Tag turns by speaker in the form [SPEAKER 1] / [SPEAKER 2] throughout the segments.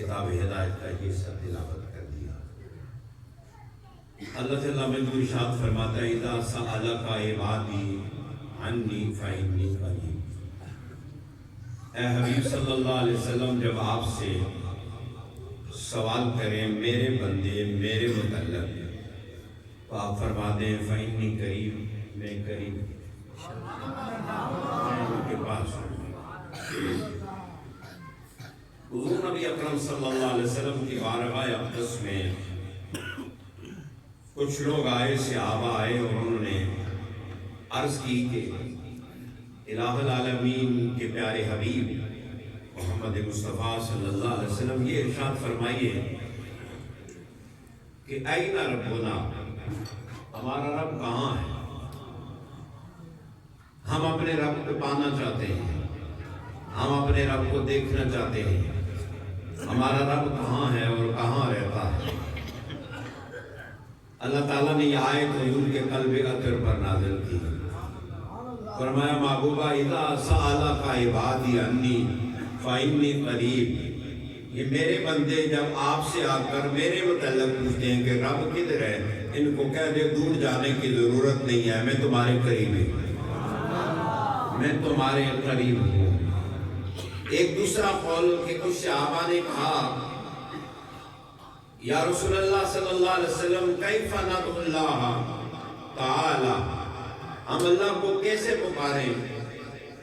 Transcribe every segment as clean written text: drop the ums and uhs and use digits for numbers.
[SPEAKER 1] کتاب ہدایت کا یہ سب تلاوت کر دیا۔ اللہ تعالیٰ میں تو ارشاد فرماتا ہے اذا سألک عبادی عنی فإنی قریب۔ اے حبیب صلی اللہ علیہ وسلم جب آپ سے سوال کریں میرے بندے میرے متعلق تو آپ فرما دیں فإنی قریب، میں قریب میں ان کے پاس ہوں۔ حضور نبی اکرم صلی اللہ علیہ وسلم کی بارگاہ اقدس میں کچھ لوگ آئے، صحابہ آئے اور انہوں نے عرض کی کہ الہ العالمین کے پیارے حبیب محمد مصطفیٰ صلی اللہ علیہ وسلم یہ ارشاد فرمائیے کہ این ربنا، ہمارا رب کہاں ہے؟ ہم اپنے رب کو پانا چاہتے ہیں، ہم اپنے رب کو دیکھنا چاہتے ہیں، ہمارا رب کہاں ہے اور کہاں رہتا ہے؟ اللہ تعالیٰ نے یہ آیت حضور کے قلب اطہر پر نازل کی، فرمایا محبوبہ اذا سألک عبادی عنی فإنی قریب، یہ میرے بندے جب آپ سے آ کر میرے متعلق پوچھتے ہیں کہ رب کدھر ہے، ان کو کہہ دے دور جانے کی ضرورت نہیں ہے، میں تمہارے قریب ہوں، میں تمہارے قریب ہوں۔ ایک دوسرا قول کہ کچھ صحابہ نے کہا یا رسول اللہ صلی اللہ علیہ وسلم کیف ندعو اللہ تعالی، ہم اللہ کو کیسے پکاریں؟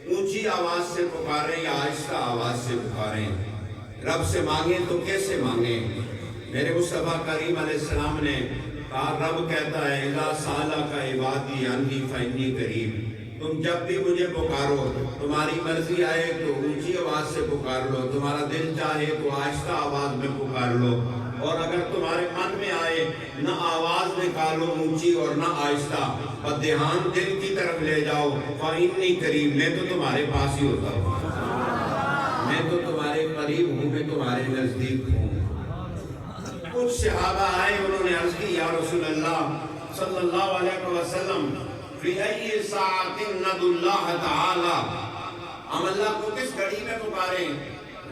[SPEAKER 1] اونچی آواز سے پکاریں یا آہستہ آواز سے پکاریں؟ رب سے مانگیں تو کیسے مانگیں؟ میرے مصطفیٰ کریم علیہ السلام نے کہا رب کہتا ہے اذا سألک عبادی عنی فإنی قریب، تم جب بھی مجھے پکارو، تمہاری مرضی آئے تو اونچی آواز سے پکار لو، تمہارا دل چاہے تو آہستہ آواز میں پکار لو، اور اگر تمہارے من میں آئے نہ آواز نکالو اونچی اور نہ آہستہ، اور دھیان دل کی طرف لے جاؤ، فإنی قریب، میں تو تمہارے پاس ہی ہوتا ہوں، میں تو تمہارے قریب ہوں، میں تمہارے نزدیک ہوں۔ کچھ صحابہ آئے، انہوں نے عرض کی یا رسول اللہ صلی اللہ علیہ وسلم فی ای ساعۃ ندعو اللہ تعالی، ہم اللہ کو کس گھڑی میں پکاریں؟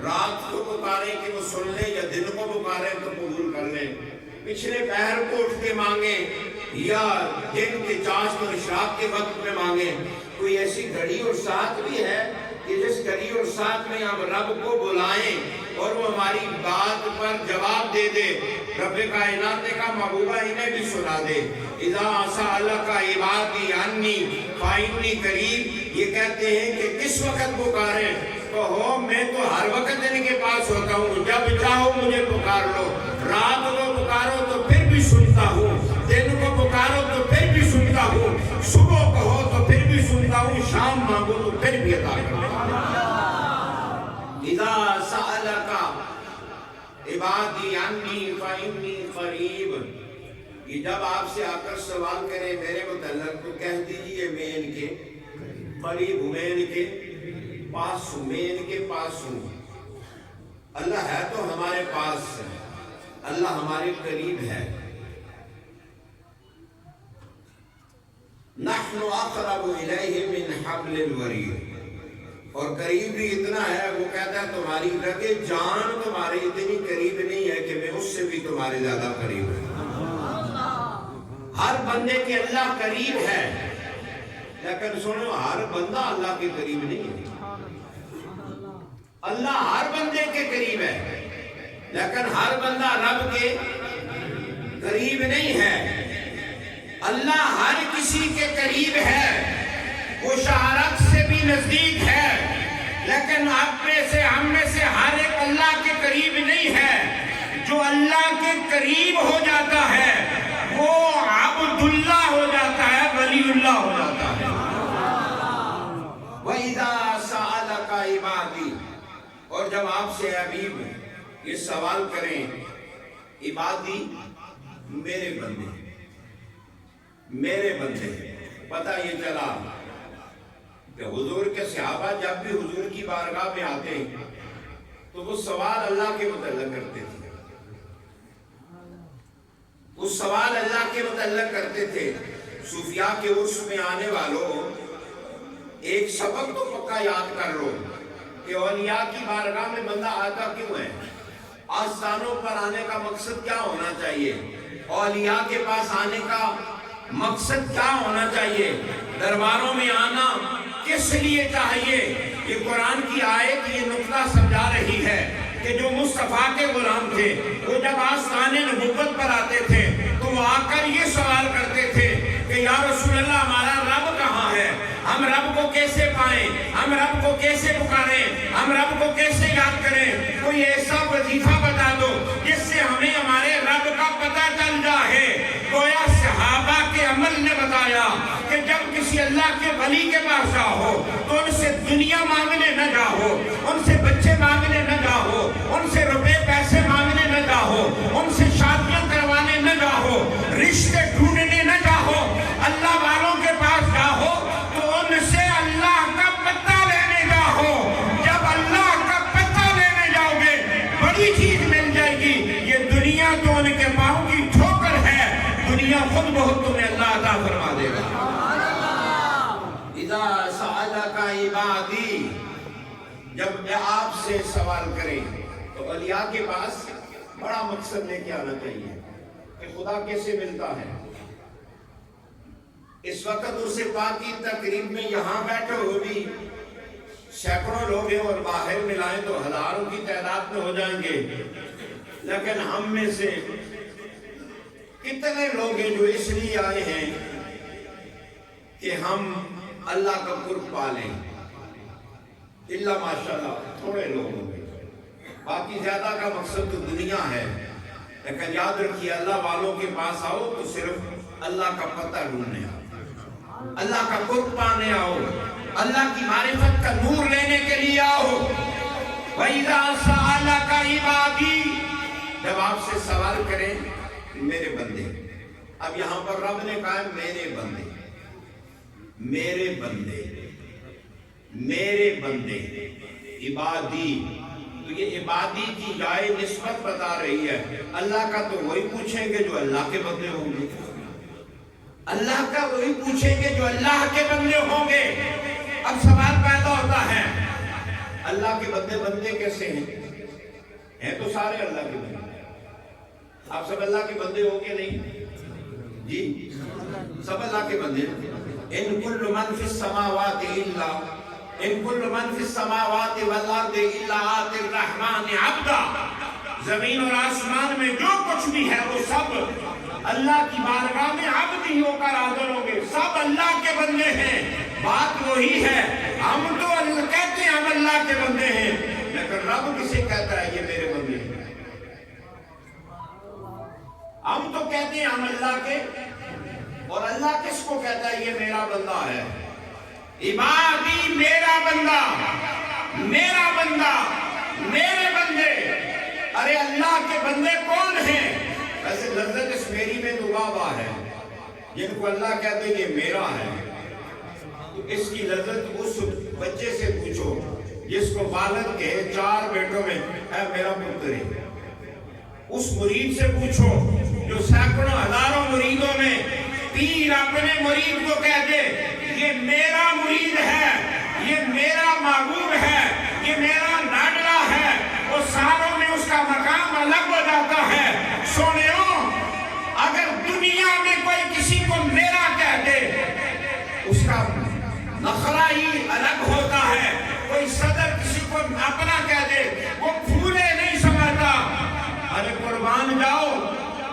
[SPEAKER 1] رات کو پکاریں کہ وہ سن لیں یا دن کو پکاریں تو قبول کر لیں؟ پچھلے پہر کو اٹھ کے مانگیں یا دن کے چاشت اور اشراق کے وقت میں مانگیں؟ کوئی ایسی گھڑی اور ساعت بھی ہے کہ جس گھڑی اور ساعت میں ہم رب کو بلائیں اور وہ ہماری بات پر جواب دے دے؟ رب کائنات نے کہا محبوبہ انہیں بھی سنا دے اذا سألک عبادی عنی فإنی قریب، یہ کہتے ہیں کہ کس وقت پکاریں؟ کہو میں تو ہر وقت ان کے پاس ہوتا ہوں، جب چاہو مجھے پکار لو، رات کو پکارو تو پھر بھی سنتا ہوں، دن کو پکارو تو پھر بھی سنتا ہوں، صبح کہو تو پھر بھی سنتا ہوں، شام مانگو تو پھر بھی عطا کرتا ہوں۔ اذا سألک عبادی عنی فإنی قریب، یہ جب آپ سے آ کر سوال کریں میرے متعلق تو کہہ دیجئے میں ان کے قریب ہوں، میں ان کے پاس ہوں، میں ان کے پاس ہوں۔ اللہ ہے تو ہمارے پاس ہے، اللہ ہمارے قریب ہے۔ نحن اقرب الیہ من حبل الورید، اور قریب بھی اتنا ہے، وہ کہتا ہے تمہاری رگ جان تمہارے اتنی قریب نہیں ہے کہ میں اس سے بھی تمہارے زیادہ قریب ہوں۔ ہر بندے کے اللہ قریب ہے، لیکن سنو ہر بندہ اللہ کے قریب نہیں ہے۔ اللہ ہر بندے کے قریب ہے، لیکن ہر بندہ رب کے قریب نہیں ہے۔ اللہ ہر کسی کے قریب ہے، وہ شہرت سے بھی نزدیک ہے، لیکن آپ میں سے ہم میں سے ہر ایک اللہ کے قریب نہیں ہے۔ جو اللہ کے قریب ہو جاتا ہے وہ عبداللہ ہو جاتا ہے، ولی اللہ ہو جاتا ہے۔ وَإِذَا سَأَلَكَ عِبَادِي، اور جب آپ سے حبیب یہ سوال کریں عبادی، میرے بندے، میرے بندے، پتہ یہ چلا کہ حضور کے صحابہ جب بھی حضور کی بارگاہ میں آتے تو وہ سوال اللہ کے متعلق کرتے تھے، وہ سوال اللہ کے متعلق کرتے تھے۔ صوفیاء کے عرس میں آنے والوں ایک سبق تو پکا یاد کر لو کہ اولیاء کی بارگاہ میں بندہ آتا کیوں ہے؟ آستانوں پر آنے کا مقصد کیا ہونا چاہیے؟ اولیاء کے پاس آنے کا مقصد کیا ہونا چاہیے؟ درباروں میں آنا کس لیے چاہیے؟ یہ قرآن کی آیت یہ نقطہ سمجھا رہی ہے کہ جو مصطفیٰ کے غلام تھے وہ جب آستان نبوت پر آتے تھے تو وہ آ کر یہ سوال کرتے تھے کہ یا رسول اللہ ہمارا رب کہاں ہے؟ ہم رب کو کیسے پائیں؟ ہم رب کو کیسے پکاریں؟ ہم رب کو کیسے یاد کریں؟ کوئی ایسا وظیفہ بتا دو جس سے ہمیں ہمارے رب کا پتہ چل جائے۔ گویا صحابہ کے عمل نے بتایا کہ جب کسی اللہ کے ولی کے پاس جاؤ تو ان سے دنیا مانگنے نہ جاؤ، ان سے بچے مانگنے نہ جاؤ، ان سے روپے پیسے مانگنے نہ جاؤ، ان سے شادیاں کروانے نہ جاؤ، رشتے ڈھونڈنے نہ جاؤ، اللہ والوں کے پاس جاؤ تو ان سے اللہ کا پتہ لینے جاؤ۔ جب اللہ کا پتہ لینے جاؤ گے بڑی چیز مل جائے گی۔ یہ دنیا تو ان کے پاؤں کی ٹھوکر ہے، دنیا خود بہت تمہیں اللہ عطا فرما دے گا۔ اذا سألک عبادی، جب آپ سے سوال کریں تو اولیاء کے پاس بڑا مقصد لے کے آنا چاہیے کہ خدا کیسے ملتا ہے۔ اس وقت اس پاک کی تقریب میں یہاں بیٹھے ہوئے بھی سینکڑوں لوگ ہیں اور باہر ملائیں تو ہزاروں کی تعداد میں ہو جائیں گے، لیکن ہم میں سے کتنے لوگ ہیں جو اس لیے آئے ہیں کہ ہم اللہ کا قرب پالیں؟ اللہ ماشاءاللہ تھوڑے لوگ ہوں گے، باقی زیادہ کا مقصد تو دنیا ہے۔ لیکن یاد رکھیے اللہ والوں کے پاس آؤ تو صرف اللہ کا پتہ ڈھونڈنے آؤ، اللہ کا قرب پانے آؤ، اللہ کی معرفت کا نور لینے کے لیے آؤ۔ وَإِذَا سَأَلَكَ عِبَادِي، جب آپ سے سوال کریں میرے بندے، اب یہاں پر رب نے کہا میرے بندے، میرے بندے، میرے بندے، عبادی، تو یہ عبادی کی جائے نسبت بتا رہی ہے۔ اللہ کا تو وہی پوچھیں گے جو اللہ کے بندے ہوں گے، اللہ کا وہی پوچھیں گے جو اللہ کے بندے ہوں گے۔ اب سوال پیدا ہوتا ہے اللہ کے بندے بندے کیسے ہیں تو سارے اللہ کے بندے، آپ سب اللہ کے بندے ہو کے نہیں؟ جی سب اللہ کے بندے۔ ان کل من فی السماوات الا، ان کل من فی السماوات والارض الا آتی الرحمن عبدا، زمین اور آسمان میں جو کچھ بھی ہے وہ سب اللہ کی بارگاہ میں عبد ہی ہو کر حاضر ہوں گے، سب اللہ کے بندے ہیں۔ بات وہی ہے، ہم تو اللہ کہتے ہیں ہم اللہ کے بندے ہیں، لیکن رب کسے کہتا ہے یہ میرے بندے ہیں؟ ہم تو کہتے ہیں ہم اللہ کے، اور اللہ کس کو کہتا ہے یہ میرا بندہ ہے؟ عبادی، میرا بندہ، میرا بندہ، میرے بندے۔ ارے اللہ کے بندے کون ہیں؟ ویسے لفظ اس میری میں تو بابا ہے، جن کو اللہ کہتے ہیں یہ میرا ہے، تو اس کی لذت اس بچے سے پوچھو جس کو والد کہے 4 بیٹوں میں اے میرا پتر ہے، اس مرید سے پوچھو جو سینکڑوں ہزاروں مریدوں میں پیر اپنے مرید کو کہہ دے یہ میرا مرید ہے، یہ میرا محبوب ہے، یہ میرا لاڈلا ہے، وہ ساروں میں اس کا مقام الگ ہو جاتا ہے۔ سونیوں، اگر دنیا میں کوئی کسی کو میرا کہہ دے اس کا نخرہ ہی الگ ہوتا ہے۔ کوئی صدر کسی کو اپنا کہہ دے وہ پھولے نہیں سمجھتا۔ ارے قربان جاؤ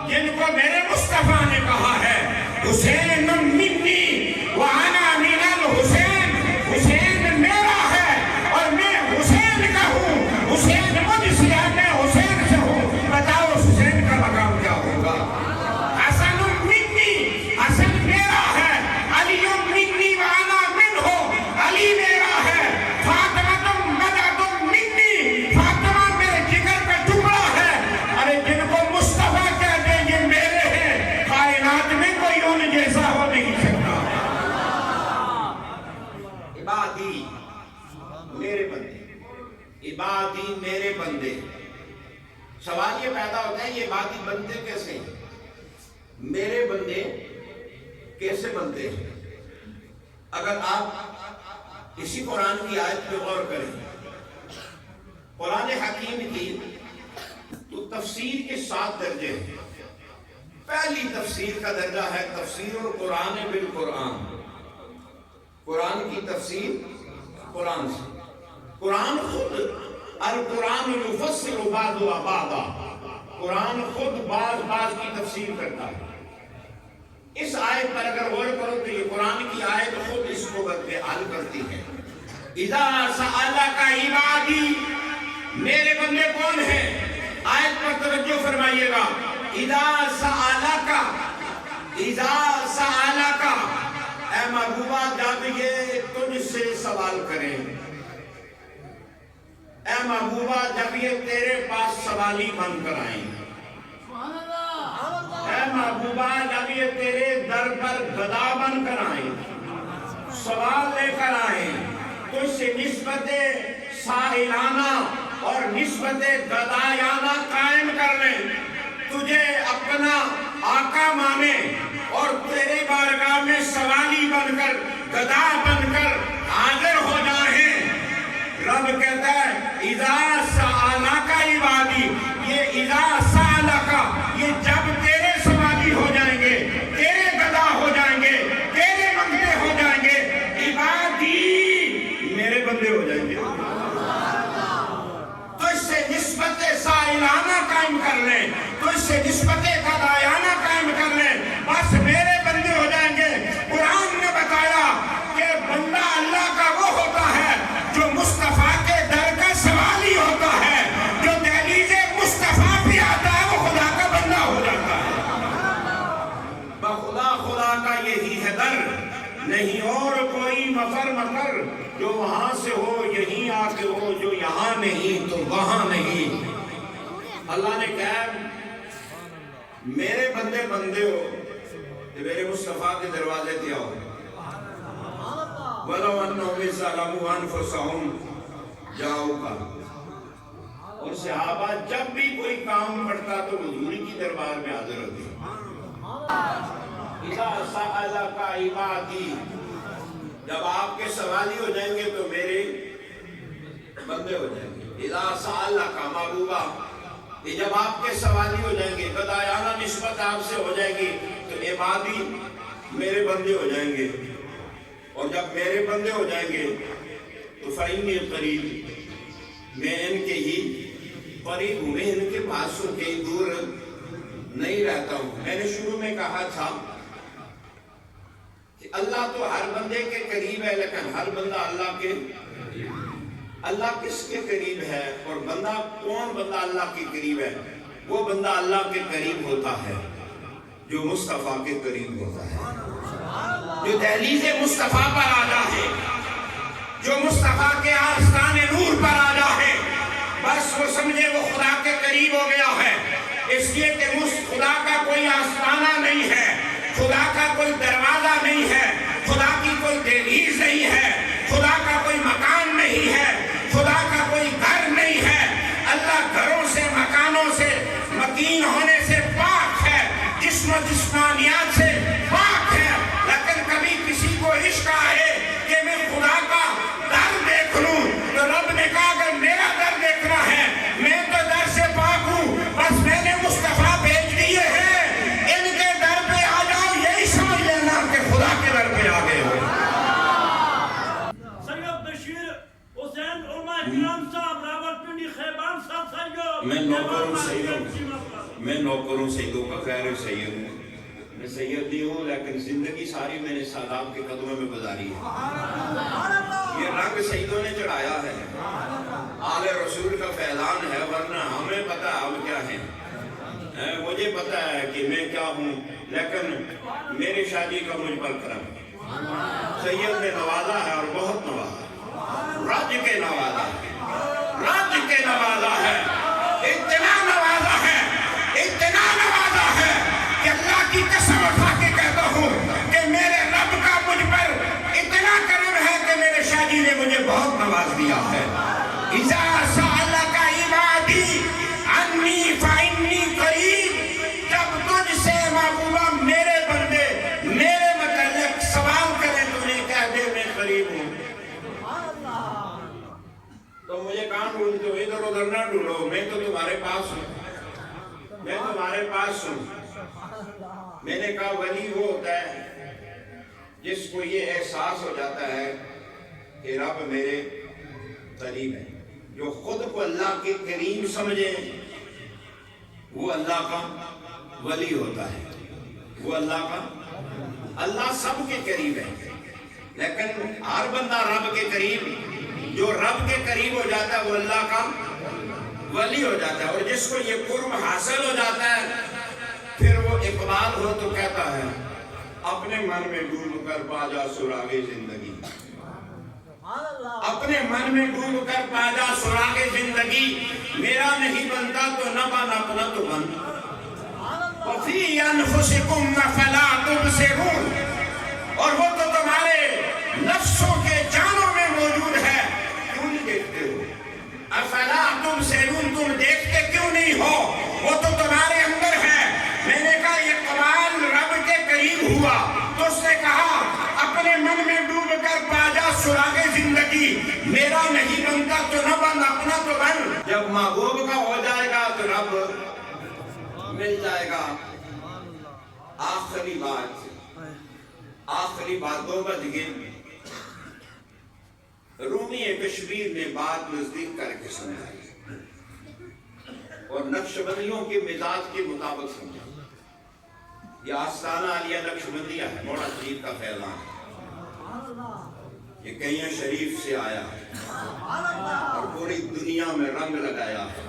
[SPEAKER 1] جن کو میرے مصطفیٰ نے کہا ہے حسین منی وانا من الحسین، حسین میرا ہے اور میں حسین کا ہوں، حسین مجھ سے ہے، میں حسین سے ہوں۔ بتاؤ حسین کا مقام کیا ہوگا؟ حسن منی، حسن میرا ہے، علی منی وانا منہ، علی میرا ہے، فاطمہ بدعۃ منی، فاطمہ میرے جگر کا ٹکڑا ہے۔ ارے جن کو مصطفیٰ کہتے ہیں یہ میرے ہیں، کائنات میں کوئی ان جیسا ہو نہیں سکتا۔ عبادی، میرے بندے، عبادی میرے بندے۔ سوال یہ پیدا ہوتا ہے یہ عبادی بندے کیسے ہیں؟ میرے بندے کیسے بنتے ہیں؟ اگر آپ اسی قرآن کی آیت پہ غور کریں، قرآن حکیم کی تو تفسیر کے 7 درجے ہیں۔ پہلی تفسیر کا درجہ ہے تفسیر القرآن بالقرآن، قرآن کی تفسیر قرآن سے۔ قرآن خود القرآن یفسر بعضها بعضا، قرآن خود بعض کی تفسیر کرتا ہے۔ اس آیت پر اگر غور کرو تو یہ قرآن کی آیت خود اس کو حل کرتی ہے۔ اذا سألک عبادی، میرے بندے کون ہیں؟ آیت پر توجہ فرمائیے گا۔ اذا سألک، اذا سألک، اے محبوبہ جب یہ تجھ سے سوال کریں، اے محبوبہ جب یہ تیرے پاس سوالی بن کر آئیں، اے محبوبہ جب یہ تیرے در پر گدا بن کر آئیں، سوال لے کر آئیں، تجھ سے نسبت سائلانہ اور نسبت گدایانہ قائم کر لیں، تجھے اپنا آقا مانے اور تیرے بارگاہ میں سوالی بن کر گدا بن کر حاضر ہو جائیں۔ رب کہتا ہے اذا سألک عبادی، یہ اذا سألک، یہ جب تیرے سوالی ہو جائیں گے، تیرے گدا ہو جائیں گے، تیرے بندے ہو جائیں گے، عبادی میرے بندے ہو جائیں گے، تو اس سے نسبت سائلانہ قائم کر لیں، تو اس سے نسبت گدایانہ قائم کر لیں، بس میرے بندے ہو جائیں گے۔ قرآن نے بتایا کہ بندہ اللہ کا وہ ہوتا ہے جو مصطفیٰ کے در کا سوالی ہوتا ہے، جو دہلیز مصطفیٰ پہ آتا ہے وہ خدا کا بندہ ہو جاتا ہے۔ بخدا خدا کا یہی ہے در، نہیں اور کوئی مفر مفر، جو وہاں سے ہو یہیں آ کے ہو، جو یہاں نہیں تو وہاں نہیں۔ اللہ نے کہا میرے بندے بندے ہو تو میرے مصطفیٰ کے دروازے پہ آؤ۔ وَلَوْ أَنَّهُمْ ظَلَمُوا أَنفُسَهُمْ جَاءُوكَ، اور صحابہ جب بھی کوئی کام پڑتا تو حضور کی دربار میں حاضر ہوتے۔ اِذَا سَأَلَكَ عِبَادِي، جب آپ کے سوالی ہو جائیں گے تو میرے بندے ہو جائیں گے۔ اِذَا سَأَلَكَ محبوبہ، یہ جب آپ کے سوالی ہو جائیں گے، گدایانہ نسبت آپ سے ہو جائے گی تو عبادی میرے بندے ہو جائیں گے، اور جب میرے بندے ہو جائیں گے تو فإنی قریب، میں ان کے ہی قریب ہوں، میں ان کے پاس ہوں، کہیں دور نہیں رہتا ہوں۔ میں نے شروع میں کہا تھا کہ اللہ تو ہر بندے کے قریب ہے، لیکن ہر بندہ اللہ کس کے قریب ہے؟ اور بندہ کون بندہ اللہ کے قریب ہے؟ وہ بندہ اللہ کے قریب ہوتا ہے جو مصطفیٰ کے قریب ہوتا ہے، جو دہلیز مصطفیٰ پر آجا ہے، جو مصطفیٰ کے آستان نور پر آجا ہے، بس وہ سمجھے وہ خدا کے قریب ہو گیا ہے۔ اس لیے کہ خدا کا کوئی آستانہ نہیں ہے، خدا کا کوئی دروازہ نہیں ہے، خدا کی کوئی دہلیز نہیں ہے، خدا کا کوئی مکان نہیں ہے، خدا کا کوئی گھر نہیں ہے۔ اللہ گھروں سے، مکانوں سے، مکین ہونے سے پاک ہے، جسم و جسمانیات سے پاک ہے، لیکن کبھی کسی کو عشق آئے کہ میں خدا کا در دیکھ لوں تو رب نے کہا کہ میرا در دیکھنا ہے، میں تو در سے پاک ہوں، بس میں نے مصطفیٰ بھیج دیے ہیں، ان کے در پہ آ جاؤ، یہی سمجھ لینا کہ خدا کے در پہ آ گئے ہو۔ میں نوکروں سیدوں کا خیر سید ہوں، میں سید نہیں ہوں، لیکن زندگی ساری میں نے سادات کے قدموں میں گزاری ہے۔ یہ رنگ سیدوں نے چڑھایا ہے، آل رسول کا فیضان ہے، ورنہ ہمیں پتہ ہے ہم کیا ہیں۔ مجھے پتہ ہے کہ میں کیا ہوں، لیکن میری شادی کا مجھ پر کرم ہے۔ سید نے نوازا ہے اور بہت نوازا ہے، رج کے نوازا ہے، رج کے نوازا ہے، اتنا نوازا ہے، اتنا نوازا ہے کہ اللہ کی قسم اٹھا کے کہتا ہوں کہ میرے رب کا مجھ پر اتنا کرم ہے کہ میرے شادی نے مجھے بہت نواز دیا ہے۔ اذا سألک عبادی انی فإنی قریب، جب تجھ سے محبوبہ میرے بندے میرے متعلق سوال کریں تو انہیں کہہ دے میں قریب ہوں۔ تو مجھے کہاں ڈھونڈتے ہو؟ ادھر ادھر نہ ڈھونڈو، میں تو تمہارے پاس ہوں۔ بات سن. میں نے کہا ولی وہ ہوتا ہے جس کو یہ احساس ہو جاتا ہے کہ رب میرے قریب ہے. جو خود کو اللہ کے کریم سمجھے وہ اللہ کا ولی ہوتا ہے. وہ اللہ کا، اللہ سب کے قریب ہے لیکن ہر بندہ رب کے قریب، جو رب کے قریب ہو جاتا ہے وہ اللہ کا ولی ہو جاتا ہے. اور جس کو یہ قرب حاصل ہو جاتا ہے پھر وہ اقبال ہو تو کہتا ہے اپنے من میں ڈوب کر پا جا سراغ زندگی. اپنے من میں ڈوب کر پا جا سراغ زندگی، میرا نہیں بنتا تو نہ بن، اپنا تو بن. وَفِي أَنفُسِكُمْ أَفَلَا تُبْصِرُونَ، اور وہ تو تمہارے نفسوں کے جانوں میں موجود ہے، کیوں نہیں دیکھتے ہو؟ أَفَلَا تُبْصِرُونَ، تم دیکھتے کیوں نہیں ہو؟ وہ تو تمہارے اندر ہے. میں نے کہا یہ کمال رب کے قریب ہوا تو اس نے کہا اپنے من میں ڈوب کر پا جا سراغ زندگی، میرا نہیں بنتا تو نہ بن، اپنا تو بن. جب محبوب کا ہو جائے گا تو رب مل جائے گا. آخری بات 2 بج گئے. رومی کشمیر نے بات نزدیک کر کے سمجھائی اور نقشبندیوں کے مزاج کے مطابق سمجھا. یہ آستانہ عالیہ نقشبندیہ ہے، مولا شریف کا فیضان ہے. یہ کئیاں شریف سے آیا اور پوری دنیا میں رنگ لگایا ہے.